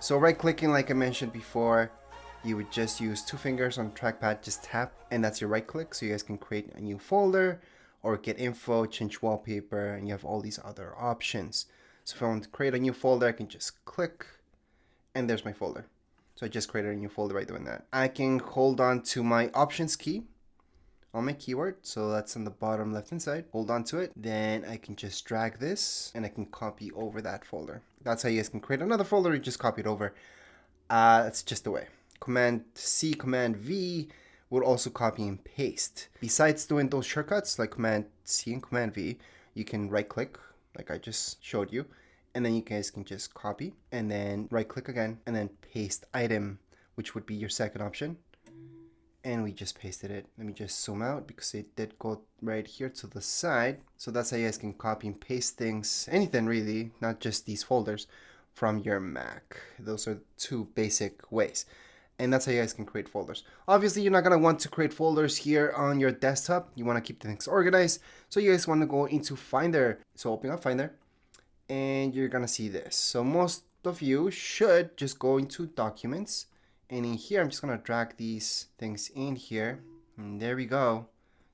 So right clicking, like I mentioned before, you would just use 2 fingers on the trackpad, just tap, and that's your right click. So you guys can create a new folder or get info, change wallpaper, and you have all these other options. So if I want to create a new folder, I can just click, and there's my folder. So I just created a new folder by doing that. I can hold on to my options key on my keyboard, so that's on the bottom left hand side. Hold on to it, then I can just drag this and I can copy over that folder. That's how you guys can create another folder. You just copy it over. That's just the way. Command C, Command V would also copy and paste. Besides doing those shortcuts like Command C and Command V, you can right click like I just showed you, and then you guys can just copy and then right click again and then paste item, which would be your second option. And we just pasted it. Let me just zoom out because it did go right here to the side. So that's how you guys can copy and paste things, anything really, not just these folders, from your Mac. Those are 2 basic ways. And that's how you guys can create folders. Obviously, you're not going to want to create folders here on your desktop. You want to keep things organized. So you guys want to go into Finder. So open up Finder and you're going to see this. So most of you should just go into Documents. And in here, I'm just going to drag these things in here. And there we go.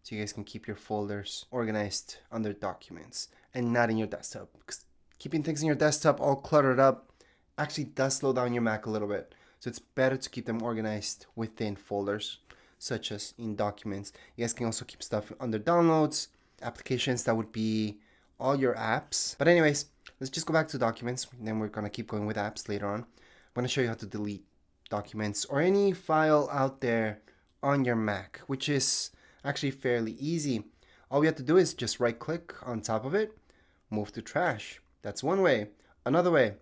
So you guys can keep your folders organized under Documents and not in your desktop. Because keeping things in your desktop all cluttered up actually does slow down your Mac a little bit. So it's better to keep them organized within folders, such as in Documents. You guys can also keep stuff under Downloads, Applications. That would be all your apps. But anyways, let's just go back to Documents. And then we're going to keep going with apps later on. I'm going to show you how to delete documents or any file out there on your Mac, which is actually fairly easy. All we have to do is just right click on top of it, move to trash. That's one way. Another way,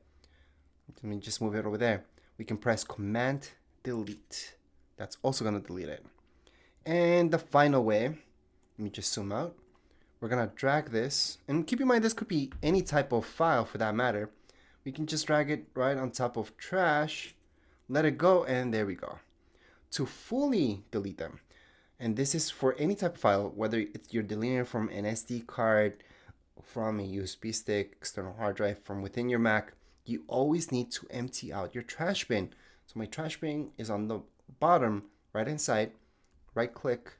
let me just move it over there. We can press Command Delete. That's also going to delete it. And the final way, let me just zoom out. We're going to drag this, and keep in mind this could be any type of file for that matter. We can just drag it right on top of trash, let it go, and there we go. To fully delete them, and this is for any type of file, whether it's you're deleting it from an SD card, from a USB stick, external hard drive, from within your Mac, you always need to empty out your trash bin. So my trash bin is on the bottom right hand side. Right click,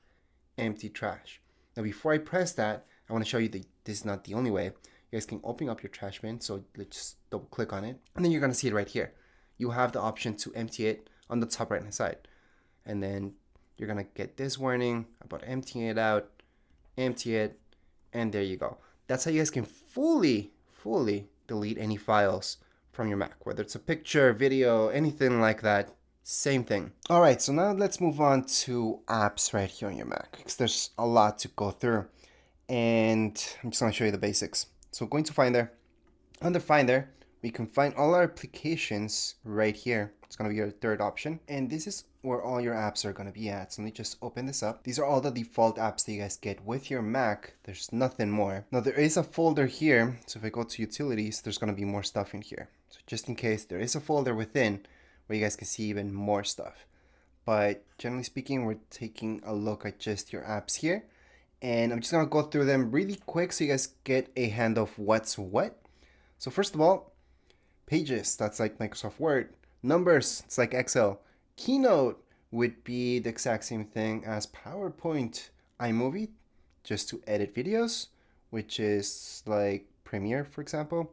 empty trash. Now before I press that, I want to show you that this is not the only way. You guys can open up your trash bin. So let's just double click on it, and then you're going to see it right here. You have the option to empty it on the top right hand side. And then you're going to get this warning about emptying it out, empty it, and there you go. That's how you guys can fully delete any files from your Mac, whether it's a picture, video, anything like that. Same thing. All right, so now let's move on to apps right here on your Mac, because there's a lot to go through. And I'm just going to show you the basics. So going to Finder. Under Finder, we can find all our applications right here. It's going to be your third option. And this is where all your apps are going to be at. So let me just open this up. These are all the default apps that you guys get with your Mac. There's nothing more. Now there is a folder here. So if I go to Utilities, there's going to be more stuff in here. So just in case, there is a folder within where you guys can see even more stuff. But generally speaking, we're taking a look at just your apps here. And I'm just going to go through them really quick so you guys get a handle of what's what. So first of all, Pages, that's like Microsoft Word. Numbers, it's like Excel. Keynote would be the exact same thing as PowerPoint. iMovie, just to edit videos, which is like Premiere, for example.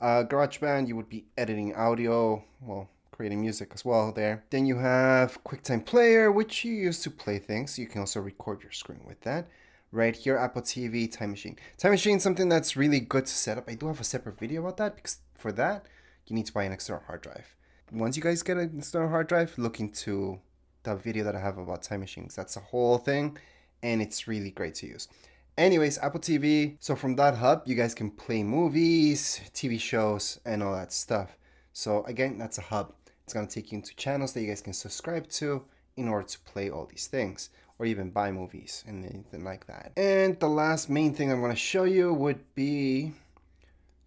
GarageBand, you would be editing audio, well, creating music as well there. Then you have QuickTime Player, which you use to play things. You can also record your screen with that. Right here, Apple TV, Time Machine. Time Machine is something that's really good to set up. I do have a separate video about that, because for that, you need to buy an external hard drive. Once you guys get an external hard drive, look into the video that I have about time machines. That's a whole thing, and it's really great to use. Anyways, Apple TV. So from that hub, you guys can play movies, TV shows, and all that stuff. So again, that's a hub. It's going to take you into channels that you guys can subscribe to in order to play all these things, or even buy movies and anything like that. And the last main thing I'm going to show you would be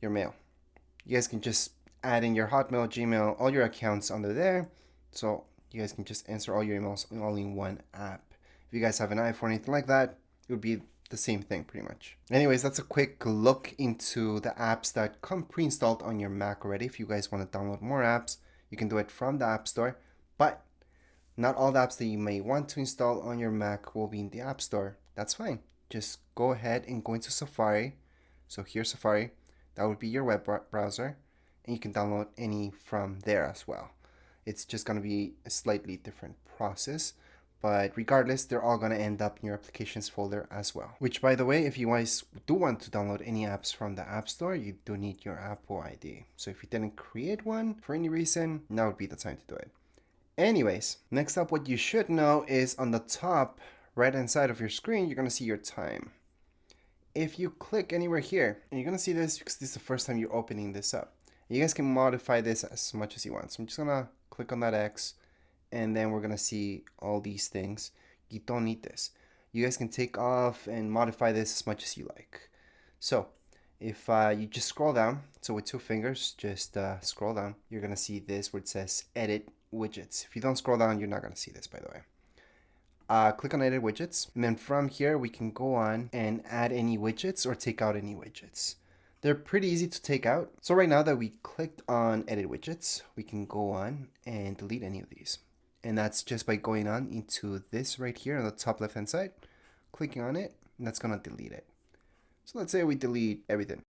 your mail. You guys can just add in your Hotmail, Gmail, all your accounts under there. So you guys can just answer all your emails all in one app. If you guys have an iPhone or anything like that, it would be the same thing pretty much. Anyways, that's a quick look into the apps that come pre-installed on your Mac already. If you guys want to download more apps, You can do it from the App Store, but not all the apps that you may want to install on your Mac will be in the App Store. That's fine. Just go ahead and go into Safari. So here's Safari. That would be your web browser, and you can download any from there as well. It's just going to be a slightly different process, but regardless, they're all going to end up in your applications folder as well. Which, by the way, if you guys do want to download any apps from the App Store, you do need your Apple ID. So if you didn't create one for any reason, now would be the time to do it. Anyways, next up, what you should know is on the top right hand side of your screen, you're going to see your time. If you click anywhere here, and you're going to see this because this is the first time you're opening this up. You guys can modify this as much as you want. So I'm just going to click on that X, and then we're going to see all these things. You don't need this. You guys can take off and modify this as much as you like. So if you just scroll down, so with 2 fingers, just scroll down, you're going to see this where it says edit widgets. If you don't scroll down, you're not going to see this, by the way. Click on edit widgets, and then from here we can go on and add any widgets or take out any widgets. They're pretty easy to take out. So right now that we clicked on edit widgets, we can go on and delete any of these. And that's just by going on into this right here on the top left hand side, clicking on it, and that's going to delete it. So let's say we delete everything.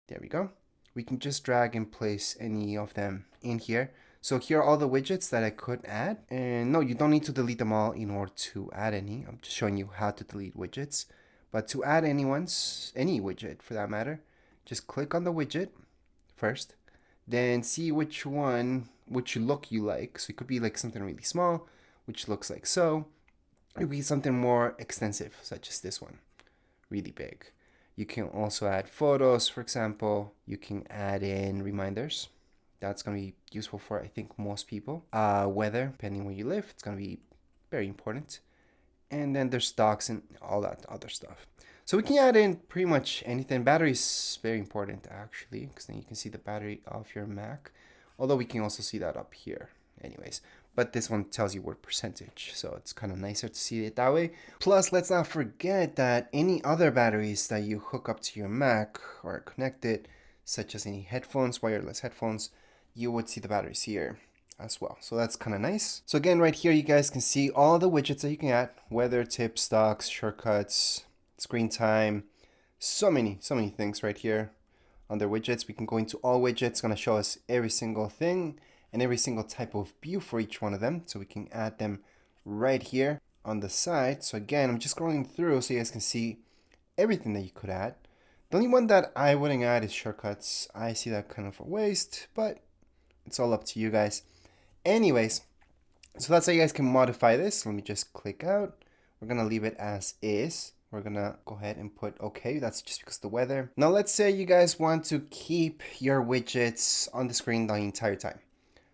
There we go. We can just drag and place any of them in here. So here are all the widgets that I could add. And no, you don't need to delete them all in order to add any. I'm just showing you how to delete widgets. But to add any widget for that matter, just click on the widget first. Then see which look you like. So it could be like something really small, which looks like so. It could be something more extensive, such as this one, really big. You can also add photos, for example. You can add in reminders. That's going to be useful for, I think, most people. Weather, depending where you live, it's going to be very important. And then there's stocks and all that other stuff. So we can add in pretty much anything. Battery is very important, actually, because then you can see the battery of your Mac. Although we can also see that up here anyways. But this one tells you what percentage, so it's kind of nicer to see it that way. Plus, let's not forget that any other batteries that you hook up to your Mac or connected, such as any headphones, wireless headphones, you would see the batteries here as well. So that's kind of nice. So again, right here, you guys can see all the widgets that you can add: weather, tips, stocks, shortcuts, screen time, so many things right here. Under widgets, we can go into all widgets. It's going to show us every single thing and every single type of view for each one of them. So we can add them right here on the side. So again, I'm just scrolling through so you guys can see everything that you could add. The only one that I wouldn't add is shortcuts. I see that kind of a waste, but it's all up to you guys. Anyways, so that's how you guys can modify this. Let me just click out. We're going to leave it as is. We're going to go ahead and put OK. That's just because of the weather. Now, let's say you guys want to keep your widgets on the screen the entire time.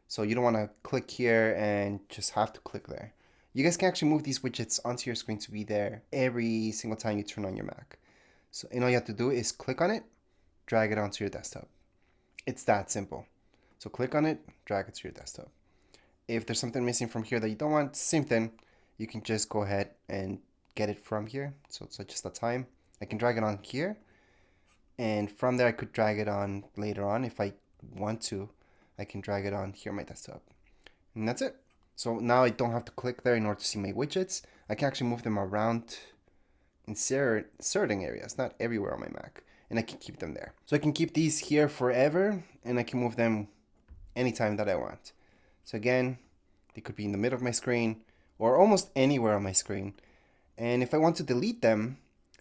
So you don't want to click here and just have to click there. You guys can actually move these widgets onto your screen to be there every single time you turn on your Mac. So all you have to do is click on it, drag it onto your desktop. It's that simple. So click on it, drag it to your desktop. If there's something missing from here that you don't want, same thing. You can just go ahead and get it from here. So it's just the time. I can drag it on here. And from there, I could drag it on later on. If I want to, I can drag it on here on my desktop. And that's it. So now I don't have to click there in order to see my widgets. I can actually move them around in certain areas, not everywhere on my Mac. And I can keep them there. So I can keep these here forever, and I can move them anytime that I want. So again, they could be in the middle of my screen or almost anywhere on my screen. And if I want to delete them,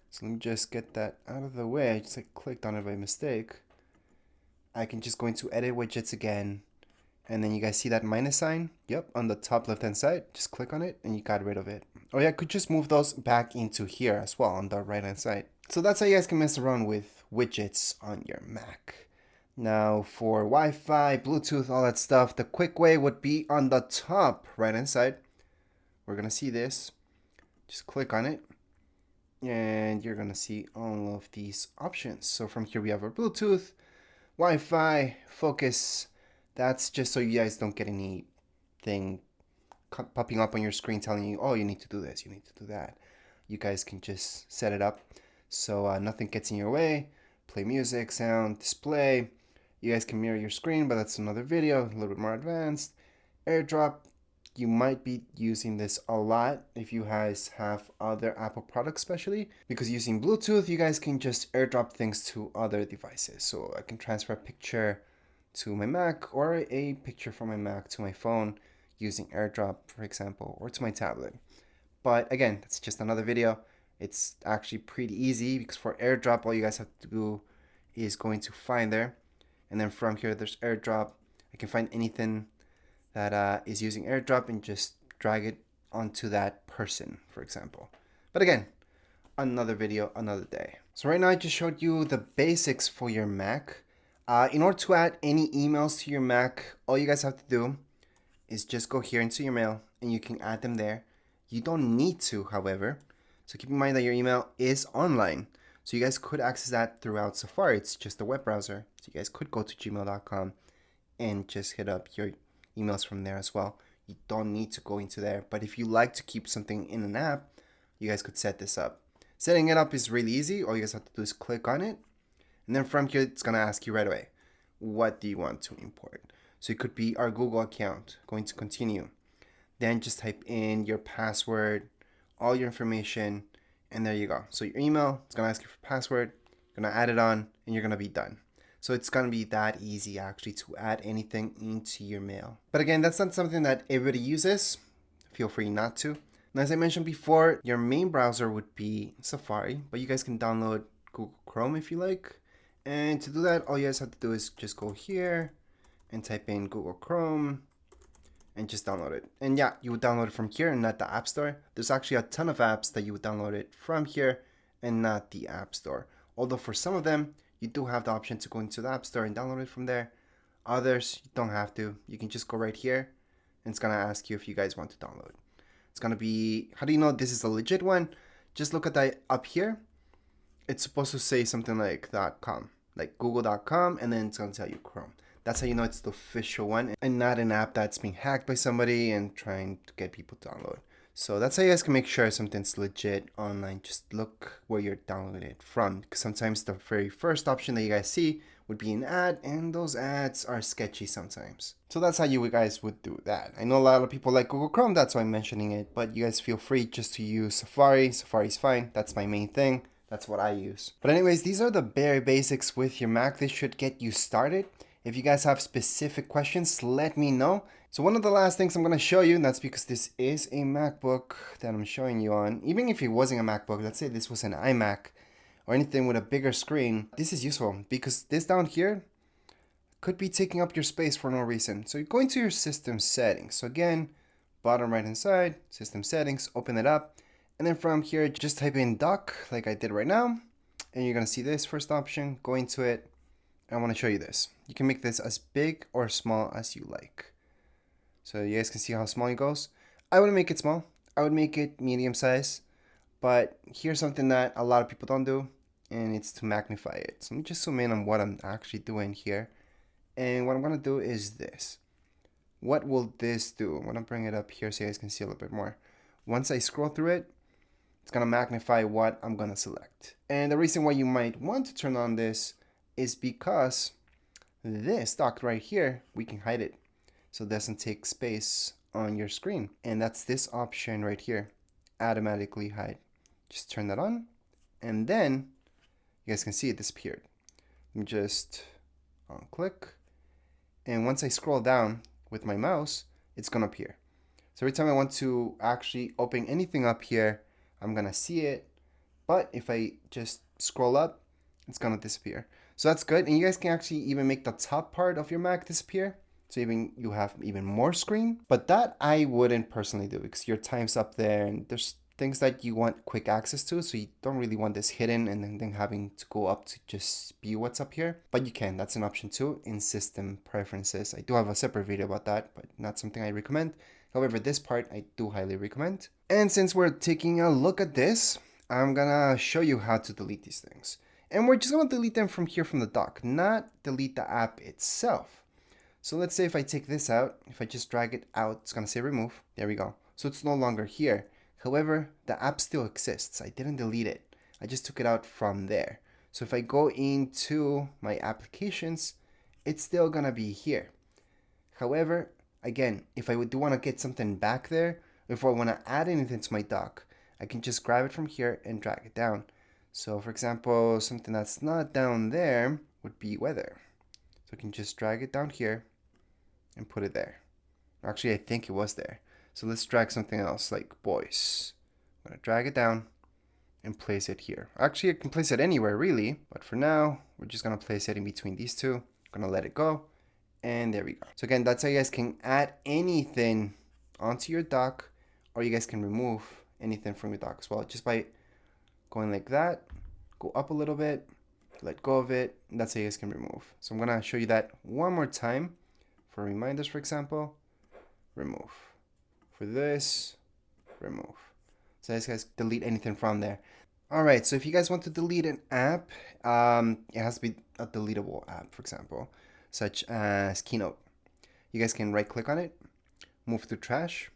so let me just get that out of the way. I just clicked on it by mistake. I can just go into edit widgets again. And then you guys see that minus sign? Yep, on the top left hand side. Just click on it and you got rid of it. Or yeah, I could just move those back into here as well on the right hand side. So that's how you guys can mess around with widgets on your Mac. Now for Wi-Fi, Bluetooth, all that stuff, the quick way would be on the top right hand side. We're going to see this. Just click on it. And you're going to see all of these options. So from here we have our Bluetooth, Wi-Fi, focus. That's just so you guys don't get anything popping up on your screen telling you, oh, you need to do this, you need to do that. You guys can just set it up so nothing gets in your way. Play music, sound, display. You guys can mirror your screen, but that's another video, a little bit more advanced. AirDrop, you might be using this a lot if you guys have other Apple products, especially because using Bluetooth, you guys can just AirDrop things to other devices. So I can transfer a picture to my Mac or a picture from my Mac to my phone using AirDrop, for example, or to my tablet. But again, that's just another video. It's actually pretty easy because for AirDrop, all you guys have to do is going to find there. And then from here, there's AirDrop. I can find anything that is using AirDrop and just drag it onto that person, for example. But again, another video, another day. So right now I just showed you the basics for your Mac. In order to add any emails to your Mac, all you guys have to do is just go here into your mail and you can add them there. You don't need to, however. So keep in mind that your email is online. So you guys could access that throughout Safari. It's just a web browser. So you guys could go to gmail.com and just hit up your emails from there as well. You don't need to go into there. But if you like to keep something in an app, you guys could set this up. Setting it up is really easy. All you guys have to do is click on it. And then from here, it's going to ask you right away, what do you want to import? So it could be our Google account. Going to continue. Then just type in your password, all your information, and there you go. So your email, it's gonna ask you for password, you're gonna add it on, and you're gonna be done. So it's gonna be that easy actually to add anything into your mail. But again, that's not something that everybody uses. Feel free not to. And as I mentioned before, your main browser would be Safari, but you guys can download Google Chrome if you like. And to do that, all you guys have to do is just go here and type in Google Chrome and just download it. And yeah, you would download it from here and not the App Store. There's actually a ton of apps that you would download it from here and not the App Store. Although for some of them, you do have the option to go into the App Store and download it from there. Others, you don't have to. You can just go right here and it's gonna ask you if you guys want to download. It's gonna be, how do you know this is a legit one? Just look at that up here. It's supposed to say something like .com, like google.com, and then it's gonna tell you Chrome. That's how you know it's the official one and not an app that's being hacked by somebody and trying to get people to download. So that's how you guys can make sure something's legit online. Just look where you're downloading it from. Because sometimes the very first option that you guys see would be an ad, and those ads are sketchy sometimes. So that's how you guys would do that. I know a lot of people like Google Chrome, that's why I'm mentioning it. But you guys feel free just to use Safari. Safari's fine. That's my main thing. That's what I use. But anyways, these are the bare basics with your Mac. This should get you started. If you guys have specific questions, let me know. So one of the last things I'm going to show you, and that's because this is a MacBook that I'm showing you on. Even if it wasn't a MacBook, let's say this was an iMac or anything with a bigger screen, this is useful because this down here could be taking up your space for no reason. So you go into your system settings. So again, bottom right hand side, system settings, open it up. And then from here, just type in dock like I did right now. And you're going to see this first option, go into it. I want to show you this. You can make this as big or small as you like. So you guys can see how small it goes. I wouldn't make it small. I would make it medium size. But here's something that a lot of people don't do, and it's to magnify it. So let me just zoom in on what I'm actually doing here. And what I'm going to do is this. What will this do? I'm going to bring it up here so you guys can see a little bit more. Once I scroll through it, it's going to magnify what I'm going to select. And the reason why you might want to turn on this is because this dock right here, we can hide it so it doesn't take space on your screen. And that's this option right here, automatically hide. Just turn that on, and then you guys can see it disappeared. Let me just click, and once I scroll down with my mouse, it's gonna appear. So every time I want to actually open anything up here, I'm gonna see it, but if I just scroll up, it's gonna disappear. So that's good, and you guys can actually even make the top part of your Mac disappear, so even you have even more screen. But that I wouldn't personally do because your time's up there, and there's things that you want quick access to, so you don't really want this hidden and then having to go up to just be what's up here. But you can, that's an option too in system preferences. I do have a separate video about that, but not something I recommend. However, this part I do highly recommend. And since we're taking a look at this, I'm gonna show you how to delete these things. And we're just going to delete them from here from the dock, not delete the app itself. So let's say if I take this out, if I just drag it out, it's going to say remove. There we go. So it's no longer here. However, the app still exists. I didn't delete it. I just took it out from there. So if I go into my applications it's still gonna be here. However, again, if I do want to get something back there, if I want to add anything to my dock, I can just grab it from here and drag it down. So for example, something that's not down there would be weather. So I can just drag it down here and put it there. Actually, I think it was there. So let's drag something else like boys. I'm gonna drag it down and place it here. Actually, I can place it anywhere really, but for now, we're just gonna place it in between these two. I'm gonna let it go. And there we go. So again, that's how you guys can add anything onto your dock, or you guys can remove anything from your dock as well, just by going like that, go up a little bit, let go of it, and that's how you guys can remove. So I'm gonna show you that one more time. For reminders, for example, remove. For this, remove. So you guys delete anything from there. All right, so if you guys want to delete an app, it has to be a deletable app, for example, such as Keynote. You guys can right click on it, move to trash.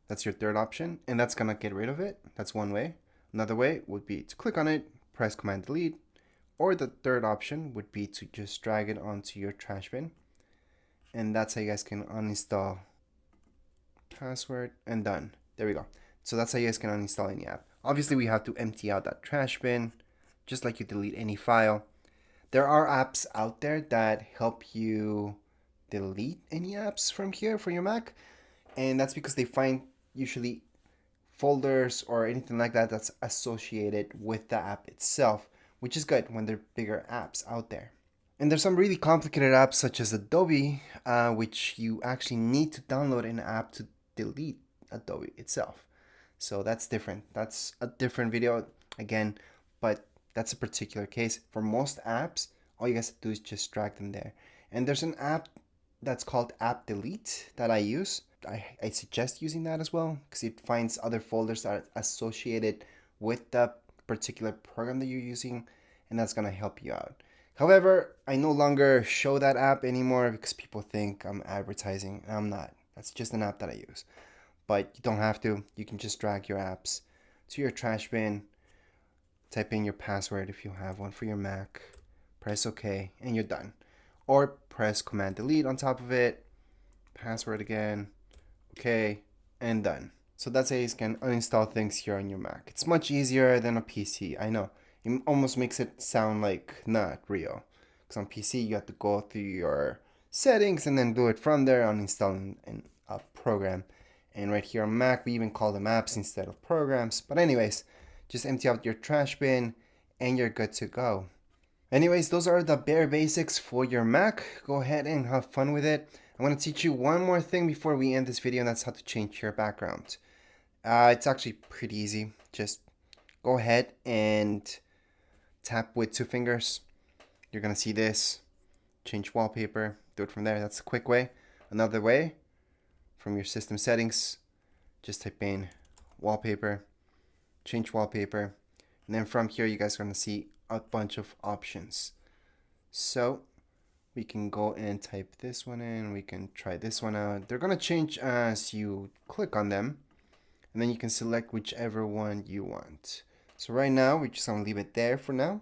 That's your third option, and that's gonna get rid of it. That's one way. Another way would be to click on it, press Command Delete, or the third option would be to just drag it onto your trash bin. And that's how you guys can uninstall password and done. There we go. So that's how you guys can uninstall any app. Obviously, we have to empty out that trash bin, just like you delete any file. There are apps out there that help you delete any apps from here for your Mac, and that's because they find usually folders or anything like that that's associated with the app itself, which is good when there are bigger apps out there. And there's some really complicated apps such as Adobe, which you actually need to download an app to delete Adobe itself. So that's different. That's a different video again, but that's a particular case. For most apps, all you guys have to do is just drag them there. And there's an app that's called App Delete that I use. I suggest using that as well because it finds other folders that are associated with the particular program that you're using, and that's gonna help you out. However, I no longer show that app anymore because people think I'm advertising, and I'm not. That's just an app that I use. But you don't have to. You can just drag your apps to your trash bin, type in your password if you have one for your Mac, press OK, and you're done. Or press Command Delete on top of it, password again, OK, and done. So that's how you can uninstall things here on your Mac. It's much easier than a PC, I know. It almost makes it sound like not real. Because on PC, you have to go through your settings and then do it from there, uninstalling a program. And right here on Mac, we even call them apps instead of programs. But anyways, just empty out your trash bin and you're good to go. Anyways, those are the bare basics for your Mac. Go ahead and have fun with it. I'm going to teach you one more thing before we end this video, and that's how to change your background. It's actually pretty easy. Just go ahead and tap with 2 fingers. You're going to see this. Change wallpaper. Do it from there. That's a quick way. Another way, from your system settings, just type in wallpaper, change wallpaper, and then from here you guys are going to see a bunch of options. So we can go and type this one in, we can try this one out. They're going to change as you click on them, and then you can select whichever one you want. So right now we're just going to leave it there for now,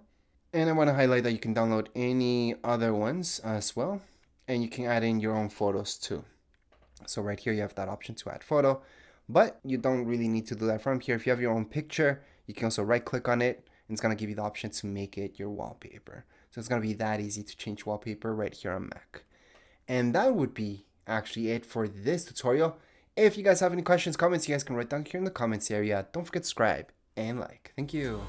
and I want to highlight that you can download any other ones as well, and you can add in your own photos too. So right here you have that option to add photo, but you don't really need to do that from here. If you have your own picture, you can also right click on it and it's going to give you the option to make it your wallpaper. So it's going to be that easy to change wallpaper right here on Mac. And that would be actually it for this tutorial. If you guys have any questions, comments, you guys can write down here in the comments area. Don't forget to subscribe and like. Thank you.